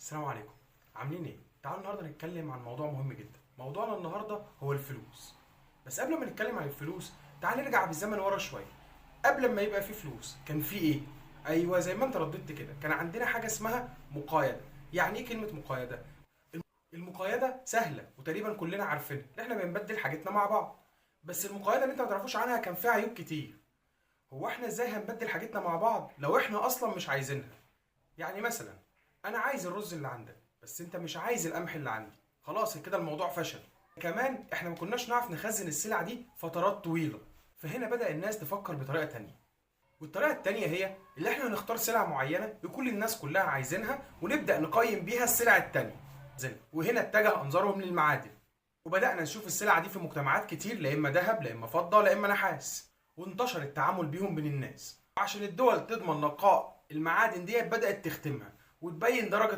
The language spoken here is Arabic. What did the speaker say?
السلام عليكم. عاملين ايه؟ تعالوا النهارده نتكلم عن موضوع مهم جدا. موضوعنا النهارده هو الفلوس. بس قبل ما نتكلم عن الفلوس، تعال نرجع بالزمن ورا شويه. قبل ما يبقى في فلوس كان في ايه؟ ايوه، زي ما انت رددت كده، كان عندنا حاجه اسمها مقايضه. يعني ايه كلمه مقايضه؟ المقايضه سهله وتقريبا كلنا عارفينها، ان احنا بنبدل حاجتنا مع بعض. بس المقايضه اللي انت ما تعرفوش عنها كان فيها عيوب كتير. هو احنا ازاي هنبدل حاجتنا مع بعض لو احنا اصلا مش عايزينها؟ يعني مثلا انا عايز الرز اللي عندك بس انت مش عايز القمح اللي عندي، خلاص كده الموضوع فشل. كمان احنا ما كناش نعرف نخزن السلع دي فترات طويلة. فهنا بدأ الناس تفكر بطريقة تانية، والطريقة التانية هي اللي احنا نختار سلع معينة يكون الناس كلها عايزينها ونبدأ نقيم بيها السلع التانية. وهنا اتجه انظارهم للمعادن، وبدأنا نشوف السلع دي في مجتمعات كتير، لا اما ذهب لا اما فضة لا اما نحاس، وانتشر التعامل بيهم بين الناس. عشان الدول تضمن نقاء المعادن ديت بدأت تختمها وتبين درجة